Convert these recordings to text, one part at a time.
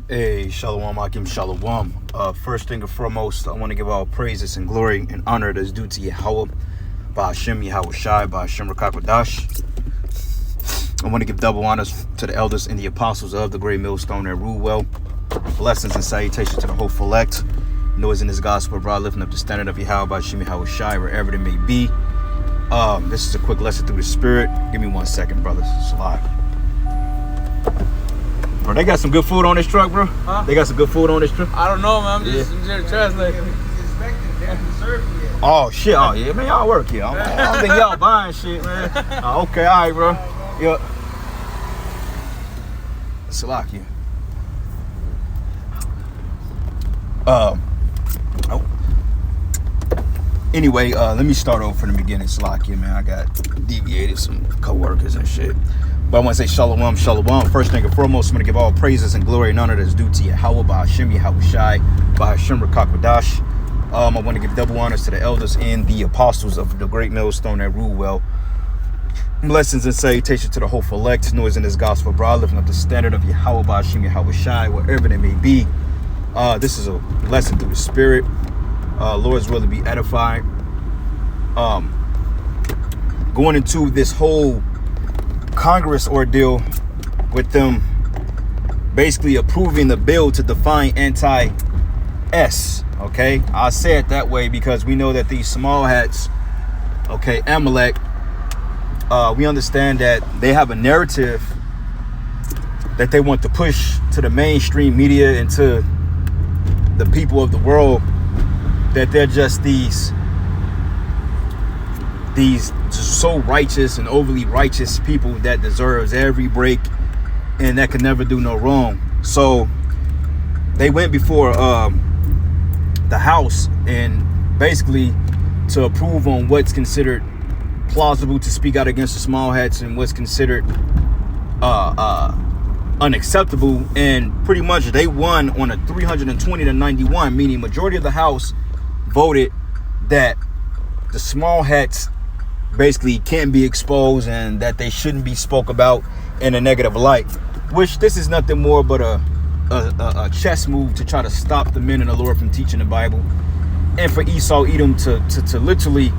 Hey, Shalom, Akim Shalom. First thing and foremost, I want to give all praises and glory and honor that's due to Yahweh, by Hashem Yahweh Shai, by Hashem Rakakwadash. I want to give double honors to the elders and the apostles of the great millstone that rule well. Blessings and salutations to the hopeful elect. Noise in this gospel, bro, lifting up the standard of Yahweh by Hashem Yahweh Shai, wherever it may be. This is a quick lesson through the spirit. Give me 1 second, brothers. It's live. Bro, they got some good food on this truck, bro. Huh? They got some good food on this truck. I don't know, man. I'm just translating. Oh shit! Oh yeah, man, y'all work here. I don't think y'all buying shit, man. Okay, all right, bro. Yeah. Salakia. Anyway, let me start over from the beginning. Salakia, man. I got deviated some co-workers and shit. But I want to say shalom, shalom. First thing and foremost, I'm going to give all praises and glory and honor that's due to Yahweh, by Hashem Yahweh Shai, by Hashem Rakakwadash. I want to give double honors to the elders and the apostles of the great millstone that rule well. Blessings and salutations to the hopeful elect. Noise in this gospel, bro, lifting up the standard of Yahweh, by Hashem Yahweh Shai, wherever they may be. This is a lesson through the spirit. Lord's will to be edified. Going into this whole Congress ordeal with them basically approving the bill to define anti-S. Okay, I say it that way because we know that these small hats, okay, Amalek, we understand that they have a narrative that they want to push to the mainstream media and to the people of the world, that they're just these so righteous and overly righteous people that deserves every break and that can never do no wrong. So they went before the House and basically to approve on what's considered plausible to speak out against the small hats and what's considered unacceptable, and pretty much they won on a 320 to 91, meaning majority of the House voted that the small hats basically can't be exposed and that they shouldn't be spoke about in a negative light, which this is nothing more but a chess move to try to stop the men in the Lord from teaching the Bible, and for Esau Edom to literally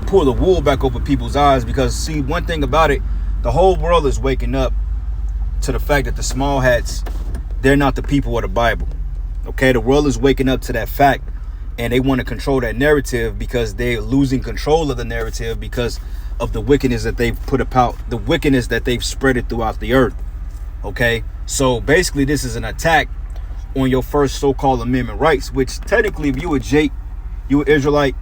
pull the wool back over people's eyes. Because see, one thing about it, the whole world is waking up to the fact that the small hats, they're not the people of the Bible. Okay, the world is waking up to that fact, and they want to control that narrative because they're losing control of the narrative because of the wickedness that they've put about, the wickedness that they've spread it throughout the earth. Okay, so basically this is an attack on your first so-called amendment rights, which technically if you were Jake, you were Israelite,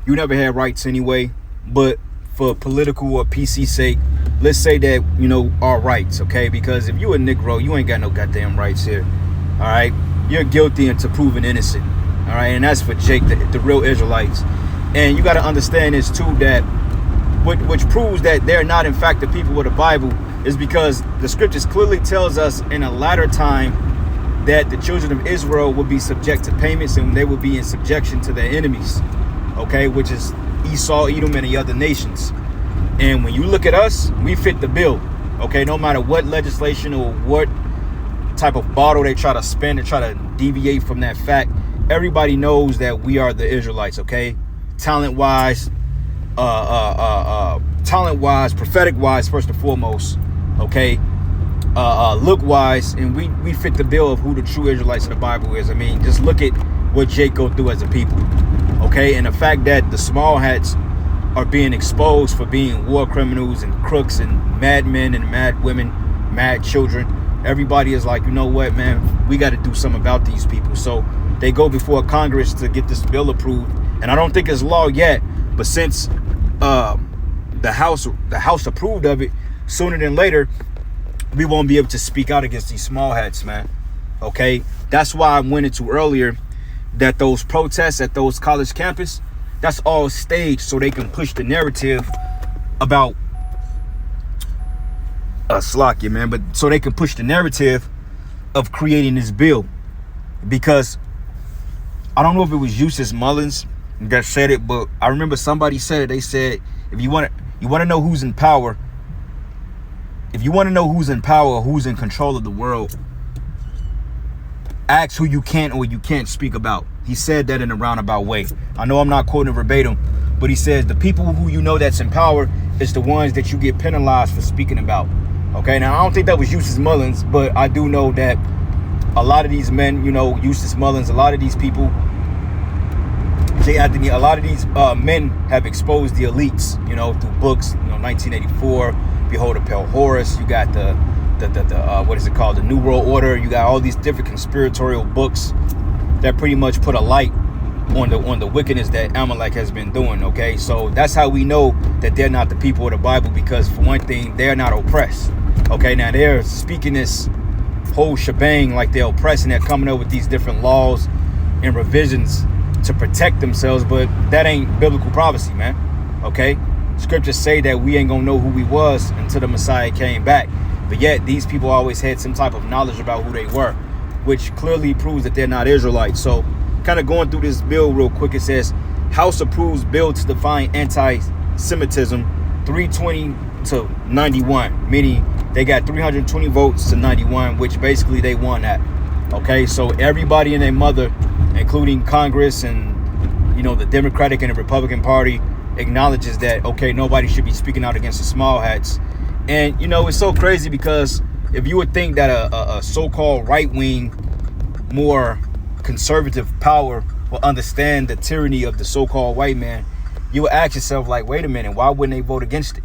you never had rights anyway, but for political or PC sake, let's say that, you know, our rights, okay? Because if you a Negro, you ain't got no goddamn rights here, all right? You're guilty until proven innocent, all right? And that's for Jake, the real Israelites. And you got to understand this too, that which proves that they're not in fact the people of the Bible is because the scriptures clearly tells us in a latter time that the children of Israel will be subject to payments and they will be in subjection to their enemies, okay, which is Esau, Edom, and the other nations. And when you look at us, we fit the bill, okay? No matter what legislation or what type of bottle they try to spin and try to deviate from that fact, everybody knows that we are the Israelites, okay? Talent-wise, prophetic-wise, first and foremost, okay? Look-wise, and we fit the bill of who the true Israelites of the Bible is. I mean, just look at what Jake go through as a people, okay? And the fact that the small hats are being exposed for being war criminals and crooks and madmen and mad women, mad children. Everybody is like, you know what, man, we got to do something about these people. So they go before Congress to get this bill approved. And I don't think it's law yet, but since the House approved of it, sooner than later, we won't be able to speak out against these small hats, man. Okay? That's why I went into earlier that those protests at those college campus, that's all staged so they can push the narrative about Slakia, man, but so they can push the narrative of creating this bill. Because I don't know if it was Eustace Mullins that said it, but I remember somebody said it. They said, if you want to know who's in power, if you want to know who's in power or who's in control of the world, ask who you can or you can't speak about. He said that in a roundabout way. I know I'm not quoting verbatim, but he says the people who you know that's in power is the ones that you get penalized for speaking about. Okay, now I don't think that was Eustace Mullins, but I do know that a lot of these men, you know, Eustace Mullins, a lot of these people, J. Anthony, a lot of these men have exposed the elites, you know, through books, you know, 1984, Behold a Pale Horus, you got the what is it called, the New World Order, you got all these different conspiratorial books that pretty much put a light on the wickedness that Amalek has been doing. Okay, so that's how we know that they're not the people of the Bible, because for one thing, they're not oppressed. Okay, now they're speaking this whole shebang like they're oppressed, and they're coming up with these different laws and revisions to protect themselves, but that ain't biblical prophecy, man. Okay, scriptures say that we ain't gonna know who we was until the Messiah came back, but yet these people always had some type of knowledge about who they were, which clearly proves that they're not Israelites. So kind of going through this bill real quick, it says House approves bill to define anti-Semitism 320 to 91, meaning they got 320 votes to 91, which basically they won that. Okay, so everybody and their mother, including Congress and, you know, the Democratic and the Republican Party, acknowledges that, okay, nobody should be speaking out against the small hats. And, you know, it's so crazy because if you would think that a so-called right-wing, more conservative power will understand the tyranny of the so-called white man, you would ask yourself, like, wait a minute, why wouldn't they vote against it?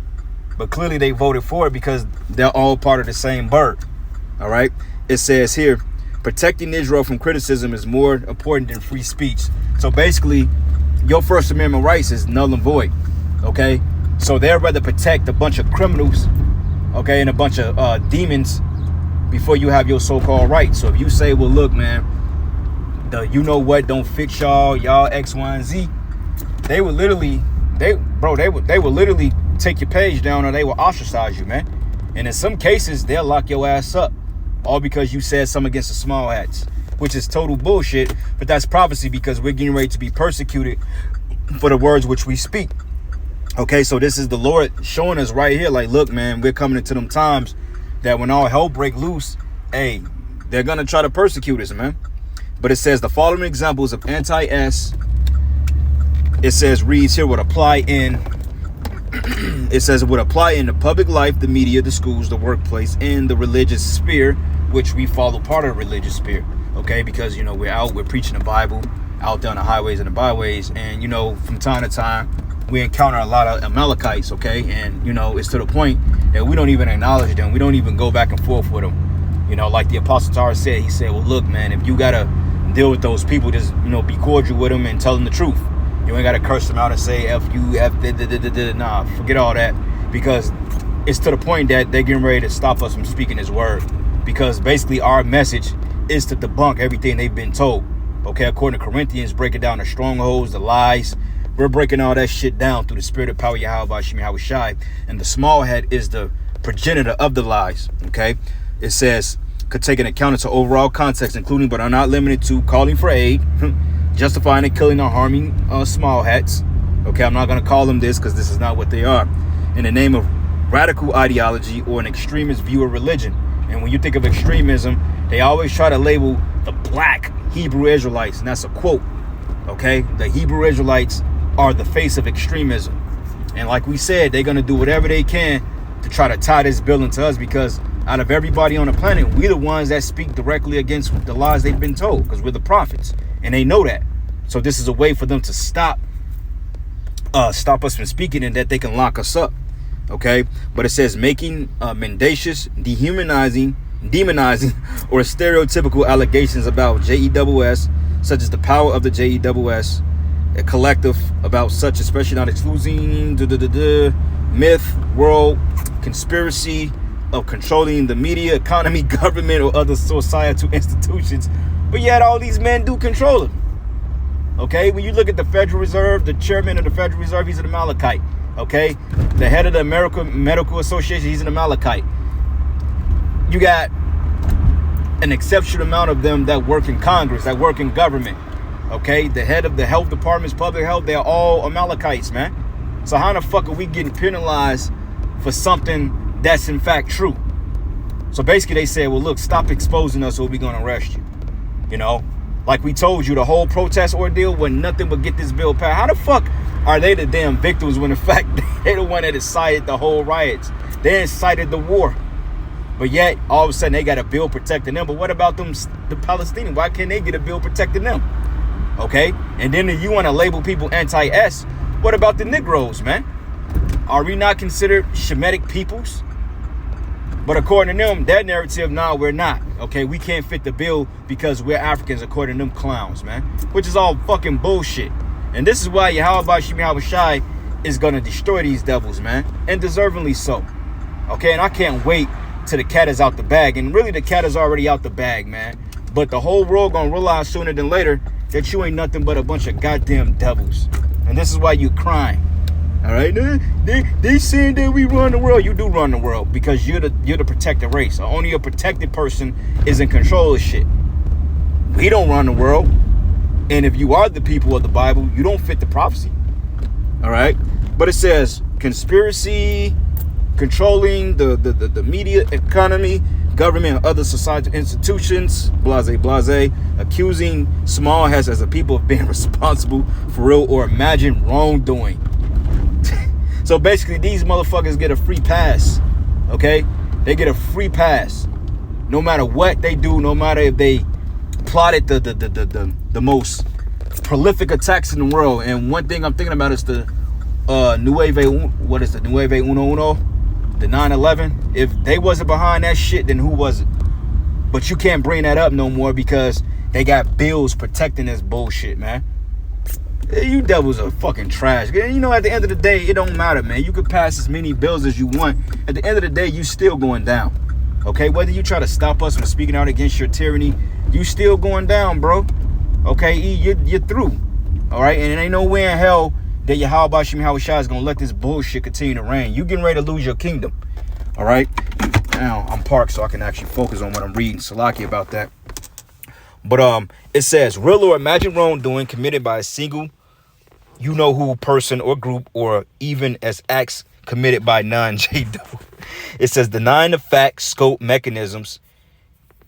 But clearly they voted for it because they're all part of the same bird. All right. It says here, protecting Israel from criticism is more important than free speech. So basically, your First Amendment rights is null and void. Okay. So they'd rather protect a bunch of criminals, okay, and a bunch of demons before you have your so-called rights. So if you say, well, look, man, the you know what don't fit y'all X, Y, and Z, they would literally, they would literally take your page down, or they will ostracize you, man. And in some cases, they'll lock your ass up, all because you said something against the small hats, which is total bullshit. But that's prophecy, because we're getting ready to be persecuted for the words which we speak. Okay, so this is the Lord showing us right here, like, look, man, we're coming into them times that when all hell break loose, hey, they're gonna try to persecute us, man. But it says the following examples of anti-S, it says, reads here, would apply in it says it would apply in the public life, the media, the schools, the workplace, and the religious sphere, which we follow part of the religious sphere. Okay, because, you know, we're preaching the Bible out down the highways and the byways, and, you know, from time to time we encounter a lot of Amalekites. Okay, and, you know, it's to the point that we don't even acknowledge them. We don't even go back and forth with them. You know, like the Apostle Tar said, he said, well, look, man, if you gotta deal with those people, just, you know, be cordial with them and tell them the truth. You ain't got to curse them out and say F you, F, nah, forget all that. Because it's to the point that they're getting ready to stop us from speaking his word. Because basically our message is to debunk everything they've been told. Okay, according to Corinthians, breaking down the strongholds, the lies. We're breaking all that shit down through the spirit of power, Yahweh Shem Yahushai. And the small head is the progenitor of the lies. Okay, it says, could take an account into overall context, including but are not limited to calling for aid, justifying and killing or harming small hats. Okay, I'm not going to call them this because this is not what they are. In the name of radical ideology or an extremist view of religion. And when you think of extremism, they always try to label the black Hebrew Israelites. And that's a quote. Okay, the Hebrew Israelites are the face of extremism. And like we said, they're going to do whatever they can to try to tie this bill into us, because out of everybody on the planet, we're the ones that speak directly against the lies they've been told, because we're the prophets. And they know that. So this is a way for them to stop us from speaking, and that they can lock us up. Okay. But it says making mendacious, demonizing, or stereotypical allegations about JEWS, such as the power of the JEWS, a collective about such, especially not excluding myth, world, conspiracy of controlling the media, economy, government, or other societal institutions. But yet all these men do control them. Okay, when you look at the Federal Reserve, the chairman of the Federal Reserve, he's an Amalekite. Okay, the head of the American Medical Association, he's an Amalekite. You got an exceptional amount of them that work in Congress, that work in government. Okay, the head of the health departments, public health, they're all Amalekites, man. So how the fuck are we getting penalized for something that's in fact true? So basically they said, well, look, stop exposing us or we're going to arrest you. You know, like we told you, the whole protest ordeal was nothing but get this bill passed. How the fuck are they the damn victims when in fact they're the one that incited the whole riots? They incited the war. But yet, all of a sudden, they got a bill protecting them. But what about them, the Palestinians? Why can't they get a bill protecting them? Okay? And then you want to label people anti-S. What about the Negroes, man? Are we not considered Shemitic peoples? But according to them, their narrative, nah, we're not. Okay? We can't fit the bill because we're Africans, according to them clowns, man. Which is all fucking bullshit. And this is why Yahweh Bashim Yahweh Shai is going to destroy these devils, man. And deservingly so. Okay? And I can't wait till the cat is out the bag. And really, the cat is already out the bag, man. But the whole world gonna realize sooner than later that you ain't nothing but a bunch of goddamn devils. And this is why you crying. All right? They saying that we run the world. You do run the world because you're the protected race. Only a protected person is in control of shit. We don't run the world. And if you are the people of the Bible, you don't fit the prophecy. All right? But it says conspiracy, controlling the media, economy, government, and other societal institutions, blase, accusing small hats as a people of being responsible for real or imagined wrongdoing. So basically, these motherfuckers get a free pass, okay? They get a free pass. No matter what they do, no matter if they plotted the most prolific attacks in the world. And one thing I'm thinking about is the Nueve Uno? The 9/11. If they wasn't behind that shit, then who was it? But you can't bring that up no more because they got bills protecting this bullshit, man. You devils are fucking trash. You know, at the end of the day, it don't matter, man. You could pass as many bills as you want. At the end of the day, you still going down. Okay? Whether you try to stop us from speaking out against your tyranny, you still going down, bro. Okay? You're through. All right? And it ain't no way in hell that Yahweh Bashim Yahweh Shai is going to let this bullshit continue to reign. You getting ready to lose your kingdom. All right? Now, I'm parked so I can actually focus on what I'm reading. Salaki about that. But it says, real or imagined wrongdoing committed by a single you-know-who person or group, or even as acts committed by non-JW. It says, denying the fact, scope, mechanisms,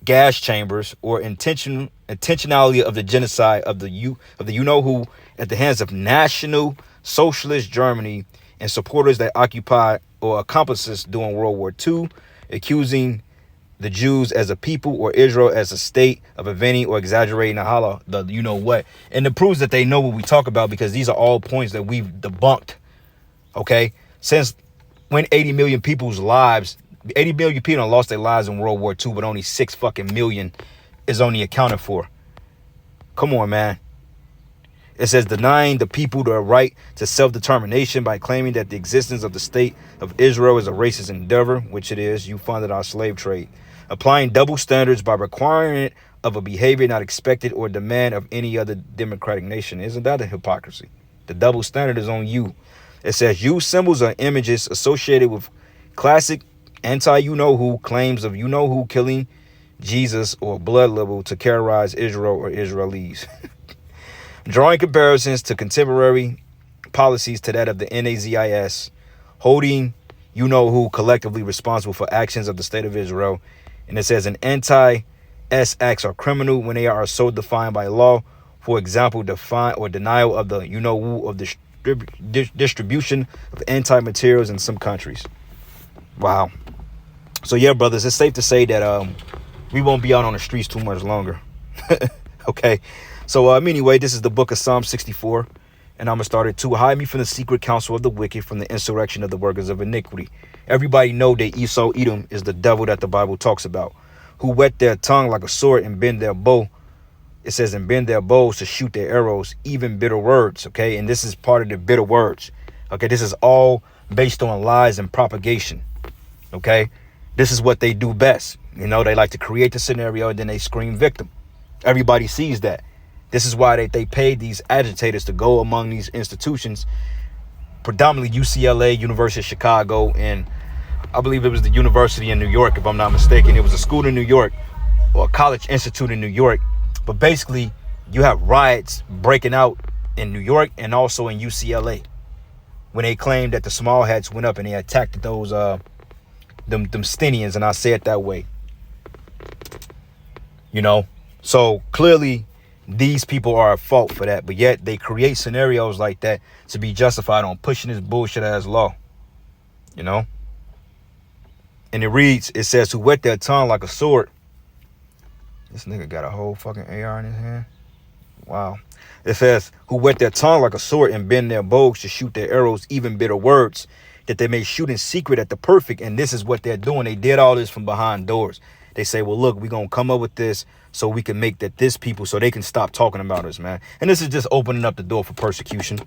gas chambers, or intentionality of the genocide of the you-know-who at the hands of National Socialist Germany and supporters that occupied or accomplices during World War II, accusing the Jews as a people or Israel as a state of inventing or exaggerating the you know what. And it proves that they know what we talk about because these are all points that we've debunked. Okay? Since when 80 million people lost their lives in World War II, but only 6 fucking million is only accounted for. Come on, man. It says denying the people the right to self-determination by claiming that the existence of the state of Israel is a racist endeavor, which it is. You funded our slave trade. Applying double standards by requiring it of a behavior not expected or demand of any other democratic nation. Isn't that a hypocrisy? The double standard is on you. It says use symbols or images associated with classic anti-you-know-who claims of you-know-who killing Jesus or blood libel to characterize Israel or Israelis. Drawing comparisons to contemporary policies to that of the NAZIS, holding you-know-who collectively responsible for actions of the state of Israel. And it says an anti-S acts are criminal when they are so defined by law. For example, define or denial of the you-know-who of distribution of anti-materials in some countries. Wow. So yeah, brothers, it's safe to say that we won't be out on the streets too much longer. Okay. So anyway, this is the book of Psalm 64. And I'm going to start it too. Hide me from the secret counsel of the wicked, from the insurrection of the workers of iniquity. Everybody know that Esau Edom is the devil that the Bible talks about, who whet their tongue like a sword and bend their bow. It says, and bend their bows to shoot their arrows, even bitter words. Okay. And this is part of the bitter words. Okay. This is all based on lies and propagation. Okay. This is what they do best. You know, they like to create the scenario and then they scream victim. Everybody sees that. This is why they paid these agitators to go among these institutions, predominantly UCLA, University of Chicago, and I believe it was the University in New York, if I'm not mistaken. It was a school in New York or a college institute in New York. But basically, you have riots breaking out in New York and also in UCLA when they claimed that the small hats went up and they attacked those them Stinians, and I say it that way. you know. So clearly these people are at fault for that, but yet they create scenarios like that to be justified on pushing this bullshit ass law, you know. And it says, who whet their tongue like a sword. This nigga got a whole fucking AR in his hand. Wow. It says, who whet their tongue like a sword and bend their bows to shoot their arrows, even bitter words, that they may shoot in secret at the perfect. And this is what they're doing. They did all this from behind doors. They say, well, look, we're going to come up with this so we can make that this people, so they can stop talking about us, man. And this is just opening up the door for persecution.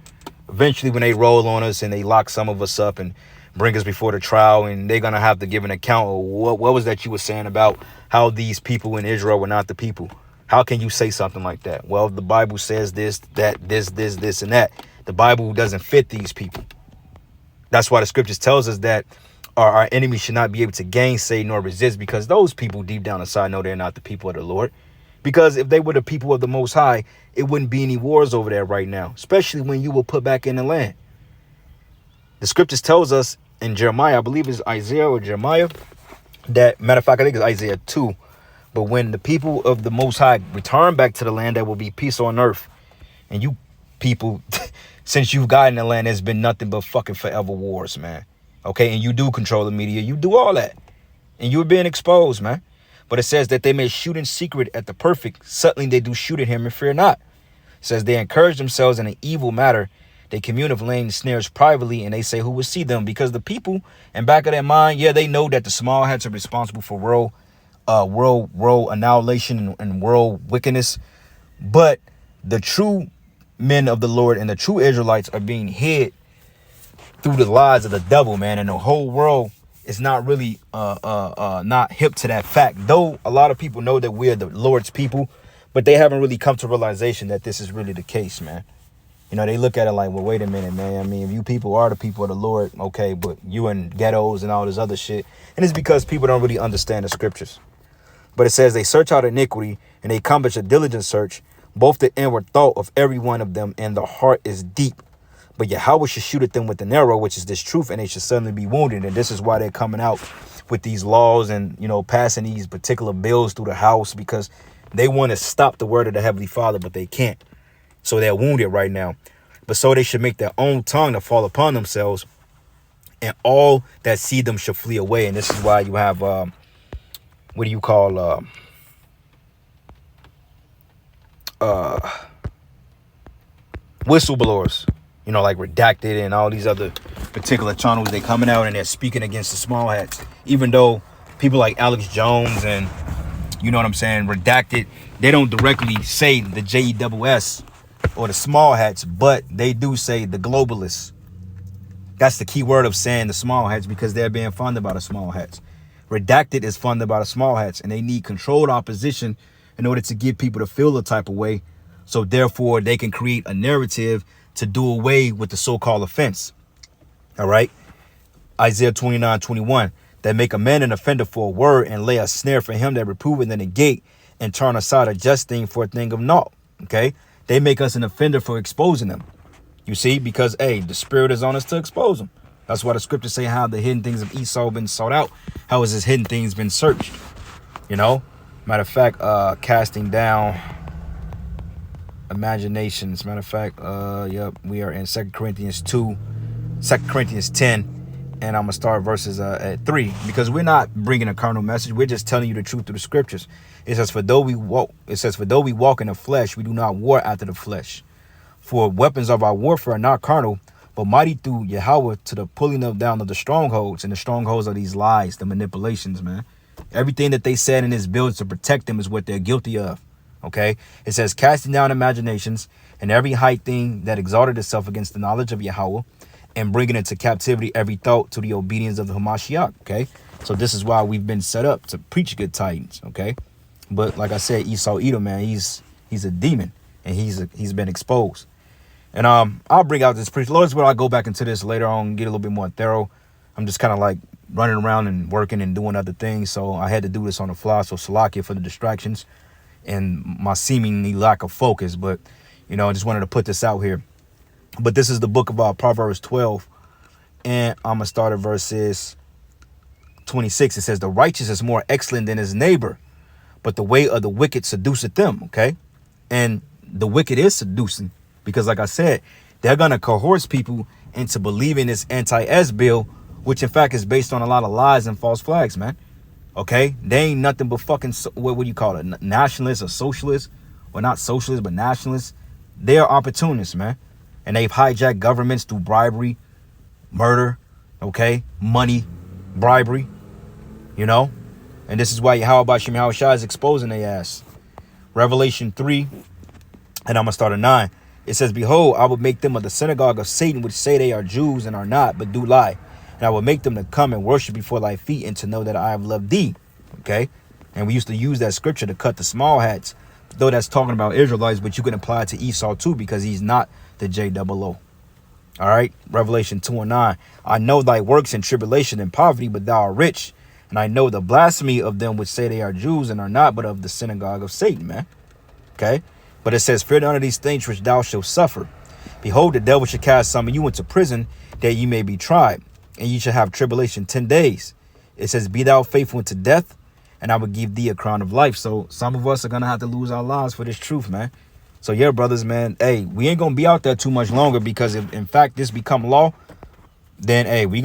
Eventually, when they roll on us and they lock some of us up and bring us before the trial, and they're going to have to give an account of what was that you were saying about how these people in Israel were not the people. How can you say something like that? Well, the Bible says this, that, this, and that. The Bible doesn't fit these people. That's why the scriptures tells us that our enemies should not be able to gainsay nor resist, because those people deep down inside know they're not the people of the Lord. Because if they were the people of the Most High, it wouldn't be any wars over there right now, especially when you will put back in the land. The scriptures tells us in Jeremiah, I believe it's Isaiah or Jeremiah, that, matter of fact, I think it's Isaiah 2. But when the people of the Most High return back to the land, there will be peace on earth. And you people, since you've gotten the land, there's been nothing but fucking forever wars, man. Okay, and you do control the media. You do all that. And you're being exposed, man. But it says that they may shoot in secret at the perfect. Suddenly they do shoot at him and fear not. It says they encourage themselves in an evil matter. They commune of laying snares privately, and they say who will see them. Because the people in back of their mind, yeah, they know that the small hats are responsible for world annihilation and world wickedness. But the true men of the Lord and the true Israelites are being hid through the lies of the devil, man. And the whole world is not really not hip to that fact. Though a lot of people know that we're the Lord's people, but they haven't really come to realization that this is really the case, man. You know, they look at it like, well, wait a minute, man. I mean, if you people are the people of the Lord, okay, but you in ghettos and all this other shit. And it's because people don't really understand the scriptures. But it says they search out iniquity and they accomplish a diligent search, both the inward thought of every one of them, and the heart is deep. But Yahweh should shoot at them with an arrow, which is this truth, and they should suddenly be wounded. And this is why they're coming out with these laws and, you know, passing these particular bills through the house, because they want to stop the word of the Heavenly Father, but they can't. So they're wounded right now. But so they should make their own tongue to fall upon themselves, and all that see them should flee away. And this is why you have, what do you call, whistleblowers, you know, like Redacted and all these other particular channels. They coming out and they're speaking against the small hats, even though people like Alex Jones and, you know what I'm saying, Redacted, they don't directly say the JESS or the small hats, but they do say the globalists. That's the key word of saying the small hats, because they're being funded by the small hats. Redacted is funded by the small hats, and they need controlled opposition in order to get people to feel the type of way. So therefore, they can create a narrative to do away with the so-called offense. All right. Isaiah 29:21, that make a man an offender for a word, and lay a snare for him that reproveth in the gate, and turn aside a just thing for a thing of naught. Okay. They make us an offender for exposing them. You see, because, hey, the spirit is on us to expose them. That's why the scriptures say how the hidden things of Esau have been sought out. How has his hidden things been searched? You know, matter of fact, casting down imaginations. Matter of fact, yep, we are in 2 Corinthians 10. And I'm going to start verses at 3, because we're not bringing a carnal message. We're just telling you the truth through the scriptures. It says, for though we walk in the flesh, we do not war after the flesh. For weapons of our warfare are not carnal, but mighty through Yahweh to the pulling of down of the strongholds. And the strongholds are these lies, the manipulations, man. Everything that they said in this bill to protect them is what they're guilty of. Okay. It says, casting down imaginations and every high thing that exalted itself against the knowledge of Yahweh, and bringing into captivity every thought to the obedience of the Hamashiach. Okay. So this is why we've been set up to preach good tidings. Okay. But like I said, Esau Edom, man, he's a demon, and he's been exposed. And I'll bring out this preach. Lord's will, I'll go back into this later on, get a little bit more thorough. I'm just kind of like running around and working and doing other things. So I had to do this on the fly. So Salakia for the distractions and my seemingly lack of focus. But, you know, I just wanted to put this out here. But this is the book of Proverbs 12. And I'm going to start at verses 26. It says, the righteous is more excellent than his neighbor, but the way of the wicked seduceth them, okay? And the wicked is seducing because, like I said, they're going to coerce people into believing this anti-S bill, which in fact is based on a lot of lies and false flags, man. Okay? They ain't nothing but fucking, what do you call it? Nationalists or socialists? Well, not socialists, but nationalists. They are opportunists, man. And they've hijacked governments through bribery, murder, okay? Money, bribery, you know? And this is why Yahweh Shai is exposing their ass. Revelation 3, and I'm going to start at 9. It says, behold, I will make them of the synagogue of Satan, which say they are Jews and are not, but do lie. And I will make them to come and worship before thy feet and to know that I have loved thee. Okay? And we used to use that scripture to cut the small hats, though that's talking about Israelites, but you can apply it to Esau too because he's not the J-O-O. All right? Revelation 2 and 9. I know thy works in tribulation and poverty, but thou art rich. And I know the blasphemy of them which say they are Jews and are not, but of the synagogue of Satan, man. Okay? But it says, fear none of these things which thou shalt suffer. Behold, the devil shall cast some of you into prison, that ye may be tried, and ye shall have tribulation 10 days. It says, be thou faithful unto death, and I will give thee a crown of life. So some of us are going to have to lose our lives for this truth, man. So yeah, brothers, man, hey, we ain't going to be out there too much longer because if, in fact, this become law, then, hey, we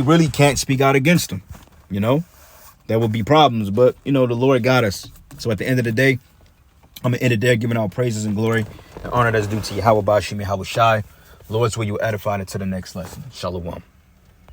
really can't speak out against them. You know, there will be problems, but, you know, the Lord got us. So at the end of the day, I'm going to end it there, giving all praises and glory and honor that's due to Yahweh Bashim Yahweh Shai. Lord's will you edify it to the next lesson. Shalom.